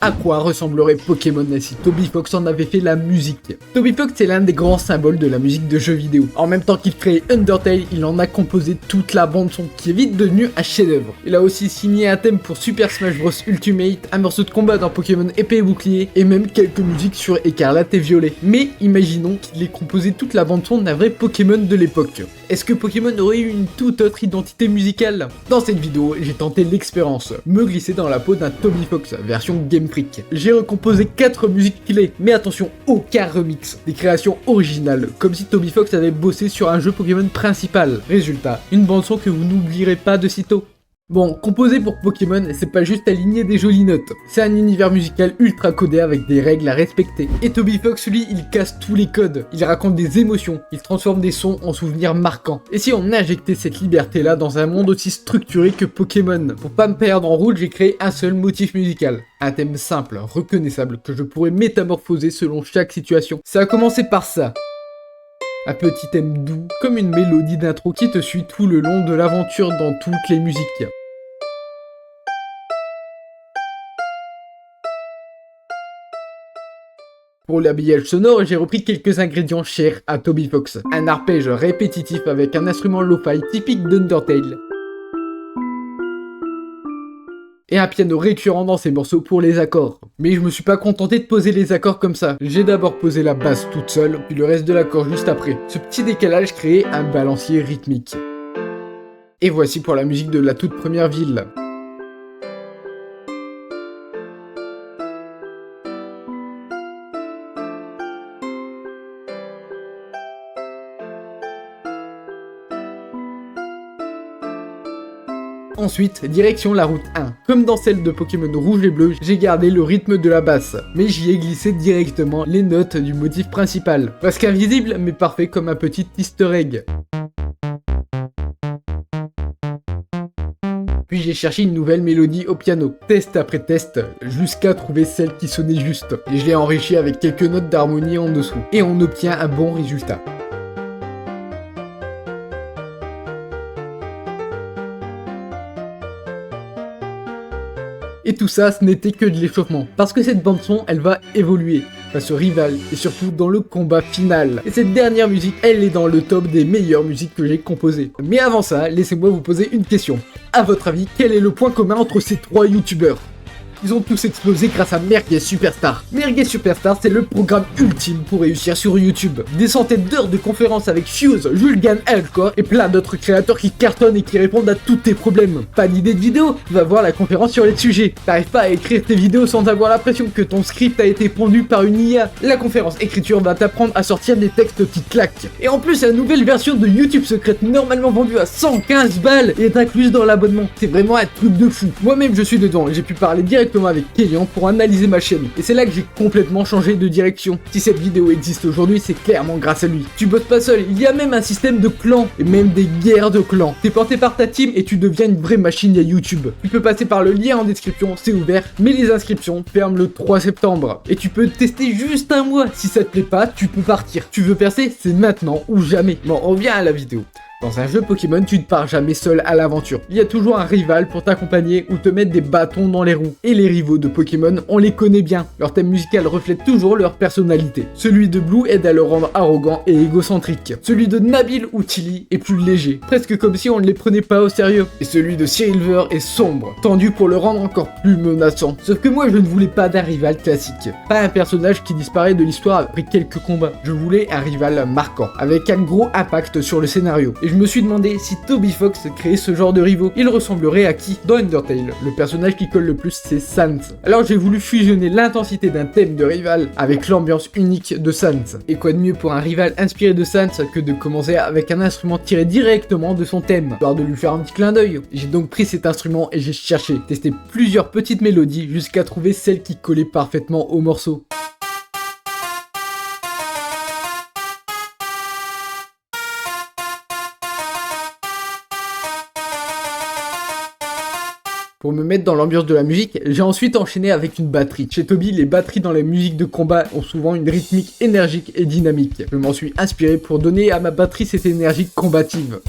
À quoi ressemblerait Pokémon si Toby Fox en avait fait la musique? Toby Fox est l'un des grands symboles de la musique de jeux vidéo. En même temps qu'il crée Undertale, il en a composé toute la bande son qui est vite devenue un chef-d'œuvre. Il a aussi signé un thème pour Super Smash Bros Ultimate, un morceau de combat dans Pokémon Épée et Bouclier, et même quelques musiques sur Écarlate et Violet. Mais imaginons qu'il ait composé toute la bande son d'un vrai Pokémon de l'époque. Est-ce que Pokémon aurait eu une toute autre identité musicale? Dans cette vidéo, j'ai tenté l'expérience, me glisser dans la peau d'un Toby Fox, version Game Freak. J'ai recomposé 4 musiques clés, mais attention, aucun remix. Des créations originales, comme si Toby Fox avait bossé sur un jeu Pokémon principal. Résultat, une bande son que vous n'oublierez pas de sitôt. Bon, composer pour Pokémon, c'est pas juste aligner des jolies notes. C'est un univers musical ultra codé avec des règles à respecter. Et Toby Fox, lui, il casse tous les codes. Il raconte des émotions, il transforme des sons en souvenirs marquants. Et si on injectait cette liberté-là dans un monde aussi structuré que Pokémon? Pour pas me perdre en route, j'ai créé un seul motif musical. Un thème simple, reconnaissable, que je pourrais métamorphoser selon chaque situation. Ça a commencé par ça. Un petit thème doux, comme une mélodie d'intro qui te suit tout le long de l'aventure dans toutes les musiques. Pour l'habillage sonore, j'ai repris quelques ingrédients chers à Toby Fox. Un arpège répétitif avec un instrument lo-fi typique d'Undertale. Et un piano récurrent dans ses morceaux pour les accords. Mais je me suis pas contenté de poser les accords comme ça. J'ai d'abord posé la basse toute seule, puis le reste de l'accord juste après. Ce petit décalage créait un balancier rythmique. Et voici pour la musique de la toute première ville. Ensuite, direction la route 1. Comme dans celle de Pokémon Rouge et Bleu, j'ai gardé le rythme de la basse, mais j'y ai glissé directement les notes du motif principal. Presque invisible, mais parfait comme un petit easter egg. Puis j'ai cherché une nouvelle mélodie au piano, test après test, jusqu'à trouver celle qui sonnait juste. Et je l'ai enrichi avec quelques notes d'harmonie en dessous. Et on obtient un bon résultat. Et tout ça, ce n'était que de l'échauffement, parce que cette bande son, elle va évoluer face au rival, et surtout dans le combat final. Et cette dernière musique, elle est dans le top des meilleures musiques que j'ai composées. Mais avant ça, laissez-moi vous poser une question. À votre avis, quel est le point commun entre ces 3 youtubeurs? Ils ont tous explosé grâce à Merguez Superstar. Merguez Superstar, c'est le programme ultime pour réussir sur YouTube. Des centaines d'heures de conférences avec Fuse, Julgan Alcor et plein d'autres créateurs qui cartonnent et qui répondent à tous tes problèmes. Pas d'idée de vidéo? Va voir la conférence sur les sujets. T'arrives pas à écrire tes vidéos sans avoir l'impression que ton script a été pondu par une IA. La conférence écriture va t'apprendre à sortir des textes qui claquent. Et en plus, la nouvelle version de YouTube secrète, normalement vendue à 115 balles, est incluse dans l'abonnement. C'est vraiment un truc de fou. Moi-même, je suis dedans et j'ai pu parler directement avec Kélian pour analyser ma chaîne. Et c'est là que j'ai complètement changé de direction. Si cette vidéo existe aujourd'hui, c'est clairement grâce à lui. Tu bosses pas seul, il y a même un système de clans, et même des guerres de clans. T'es porté par ta team et tu deviens une vraie machine à YouTube. Tu peux passer par le lien en description, c'est ouvert, mais les inscriptions ferment le 3 septembre. Et tu peux tester juste un mois. Si ça te plaît pas, tu peux partir. Tu veux percer, c'est maintenant ou jamais. Bon, on revient à la vidéo. Dans un jeu Pokémon, tu ne pars jamais seul à l'aventure. Il y a toujours un rival pour t'accompagner ou te mettre des bâtons dans les roues. Et les rivaux de Pokémon, on les connaît bien. Leur thème musical reflète toujours leur personnalité. Celui de Blue aide à le rendre arrogant et égocentrique. Celui de Nabil ou Tilly est plus léger, presque comme si on ne les prenait pas au sérieux. Et celui de Silver est sombre, tendu pour le rendre encore plus menaçant. Sauf que moi, je ne voulais pas d'un rival classique. Pas un personnage qui disparaît de l'histoire après quelques combats. Je voulais un rival marquant, avec un gros impact sur le scénario. Et je me suis demandé si Toby Fox créait ce genre de rivaux, il ressemblerait à qui? Dans Undertale, le personnage qui colle le plus, c'est Sans. Alors j'ai voulu fusionner l'intensité d'un thème de rival avec l'ambiance unique de Sans. Et quoi de mieux pour un rival inspiré de Sans que de commencer avec un instrument tiré directement de son thème, histoire de lui faire un petit clin d'œil. J'ai donc pris cet instrument et j'ai cherché, testé plusieurs petites mélodies jusqu'à trouver celle qui collait parfaitement au morceau. Pour me mettre dans l'ambiance de la musique, j'ai ensuite enchaîné avec une batterie. Chez Toby, les batteries dans les musiques de combat ont souvent une rythmique énergique et dynamique. Je m'en suis inspiré pour donner à ma batterie cette énergie combative.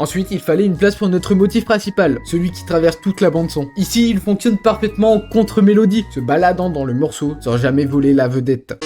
Ensuite, il fallait une place pour notre motif principal, celui qui traverse toute la bande son. Ici, il fonctionne parfaitement en contre-mélodie, se baladant dans le morceau sans jamais voler la vedette.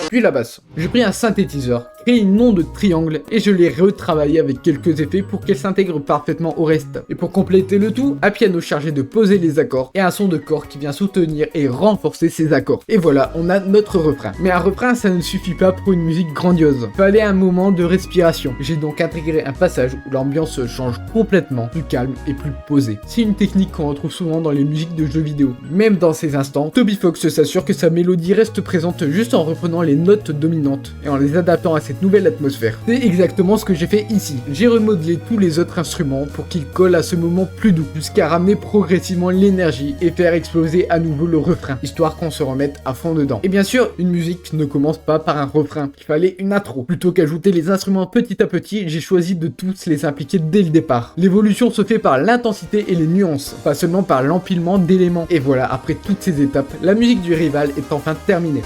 Puis la basse. J'ai pris un synthétiseur, créé une onde de triangle et je l'ai retravaillé avec quelques effets pour qu'elle s'intègre parfaitement au reste. Et pour compléter le tout, un piano chargé de poser les accords et un son de corps qui vient soutenir et renforcer ces accords. Et voilà, on a notre refrain. Mais un refrain, ça ne suffit pas pour une musique grandiose. Fallait un moment de respiration. J'ai donc intégré un passage où l'ambiance change complètement, plus calme et plus posée. C'est une technique qu'on retrouve souvent dans les musiques de jeux vidéo. Même dans ces instants, Toby Fox s'assure que sa mélodie reste présente juste en reprenant les notes dominantes et en les adaptant à cette nouvelle atmosphère. C'est exactement ce que j'ai fait ici. J'ai remodelé tous les autres instruments pour qu'ils collent à ce moment plus doux, jusqu'à ramener progressivement l'énergie et faire exploser à nouveau le refrain, histoire qu'on se remette à fond dedans. Et bien sûr, une musique ne commence pas par un refrain, il fallait une intro. Plutôt qu'ajouter les instruments petit à petit, j'ai choisi de tous les impliquer dès le départ. L'évolution se fait par l'intensité et les nuances, pas seulement par l'empilement d'éléments. Et voilà, après toutes ces étapes, la musique du rival est enfin terminée.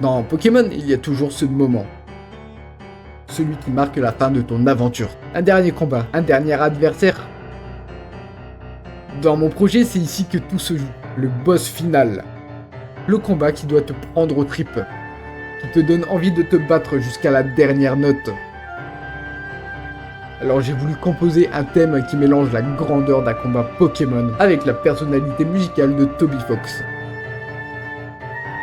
Dans Pokémon, il y a toujours ce moment. Celui qui marque la fin de ton aventure. Un dernier combat, un dernier adversaire. Dans mon projet, c'est ici que tout se joue. Le boss final. Le combat qui doit te prendre aux tripes. Qui te donne envie de te battre jusqu'à la dernière note. Alors j'ai voulu composer un thème qui mélange la grandeur d'un combat Pokémon avec la personnalité musicale de Toby Fox.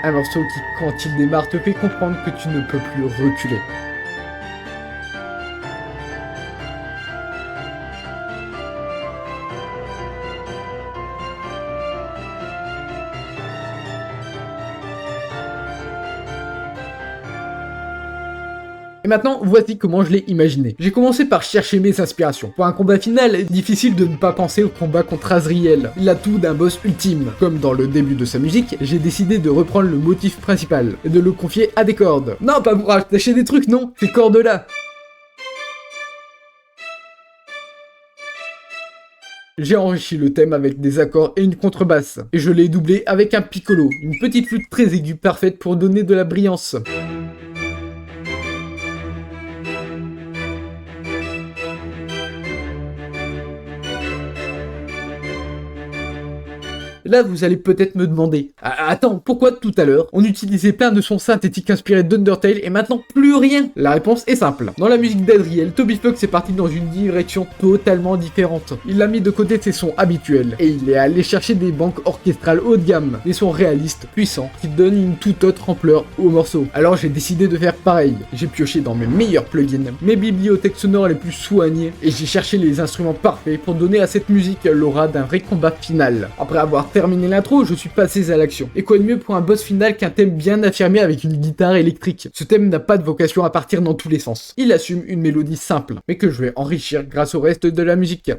Un morceau qui, quand il démarre, te fait comprendre que tu ne peux plus reculer. Et maintenant, voici comment je l'ai imaginé. J'ai commencé par chercher mes inspirations. Pour un combat final, difficile de ne pas penser au combat contre Azriel, l'atout d'un boss ultime. Comme dans le début de sa musique, j'ai décidé de reprendre le motif principal et de le confier à des cordes. Non, pas pour attacher des trucs, non, ces cordes-là. J'ai enrichi le thème avec des accords et une contrebasse. Et je l'ai doublé avec un piccolo, une petite flûte très aiguë parfaite pour donner de la brillance. Là, vous allez peut-être me demander, attends, pourquoi tout à l'heure, on utilisait plein de sons synthétiques inspirés d'Undertale et maintenant plus rien? La réponse est simple. Dans la musique d'Adriel, Toby Fox est parti dans une direction totalement différente. Il a mis de côté ses sons habituels et il est allé chercher des banques orchestrales haut de gamme, des sons réalistes, puissants, qui donnent une toute autre ampleur au morceau. Alors j'ai décidé de faire pareil. J'ai pioché dans mes meilleurs plugins, mes bibliothèques sonores les plus soignées et j'ai cherché les instruments parfaits pour donner à cette musique l'aura d'un vrai combat final. Après avoir terminé l'intro, je suis passé à l'action. Et quoi de mieux pour un boss final qu'un thème bien affirmé avec une guitare électrique? Ce thème n'a pas de vocation à partir dans tous les sens. Il assume une mélodie simple, mais que je vais enrichir grâce au reste de la musique.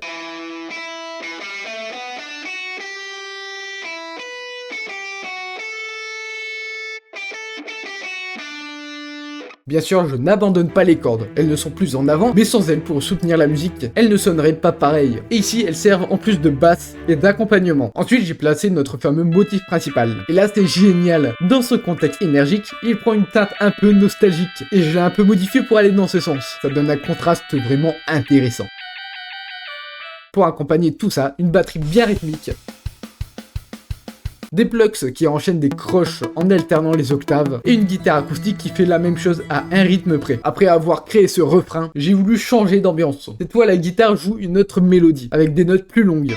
Bien sûr, je n'abandonne pas les cordes. Elles ne sont plus en avant, mais sans elles pour soutenir la musique, elles ne sonneraient pas pareil. Et ici, elles servent en plus de basse et d'accompagnement. Ensuite, j'ai placé notre fameux motif principal. Et là, c'est génial. Dans ce contexte énergique, il prend une teinte un peu nostalgique. Et je l'ai un peu modifié pour aller dans ce sens. Ça donne un contraste vraiment intéressant. Pour accompagner tout ça, une batterie bien rythmique. Des plucks qui enchaînent des croches en alternant les octaves, et une guitare acoustique qui fait la même chose à un rythme près. Après avoir créé ce refrain, j'ai voulu changer d'ambiance. Cette fois, la guitare joue une autre mélodie, avec des notes plus longues.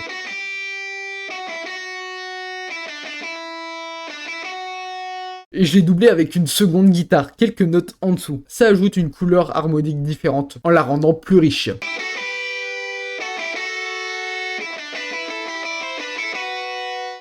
et je l'ai doublé avec une seconde guitare, quelques notes en dessous. Ça ajoute une couleur harmonique différente, en la rendant plus riche.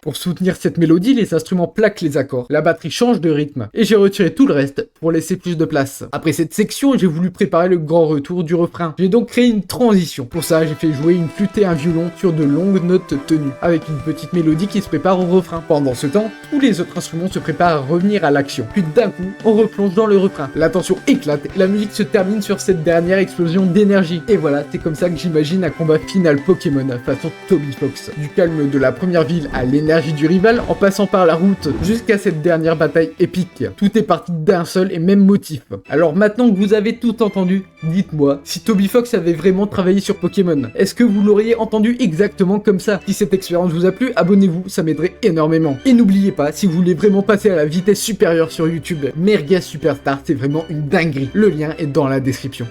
Pour soutenir cette mélodie, les instruments plaquent les accords, la batterie change de rythme, et j'ai retiré tout le reste pour laisser plus de place. Après cette section, j'ai voulu préparer le grand retour du refrain. J'ai donc créé une transition. Pour ça, j'ai fait jouer une flûte et un violon sur de longues notes tenues, avec une petite mélodie qui se prépare au refrain. Pendant ce temps, tous les autres instruments se préparent à revenir à l'action. Puis d'un coup, on replonge dans le refrain. La tension éclate, et la musique se termine sur cette dernière explosion d'énergie. Et voilà, c'est comme ça que j'imagine un combat final Pokémon façon Toby Fox. Du calme de la première ville à l'énergie du rival, en passant par la route jusqu'à cette dernière bataille épique. Tout est parti d'un seul et même motif. Alors maintenant que vous avez tout entendu, dites-moi si Toby Fox avait vraiment travaillé sur Pokémon. Est-ce que vous l'auriez entendu exactement comme ça? Si cette expérience vous a plu, abonnez-vous, ça m'aiderait énormément. Et n'oubliez pas, si vous voulez vraiment passer à la vitesse supérieure sur YouTube, Merguez Superstar, c'est vraiment une dinguerie. Le lien est dans la description.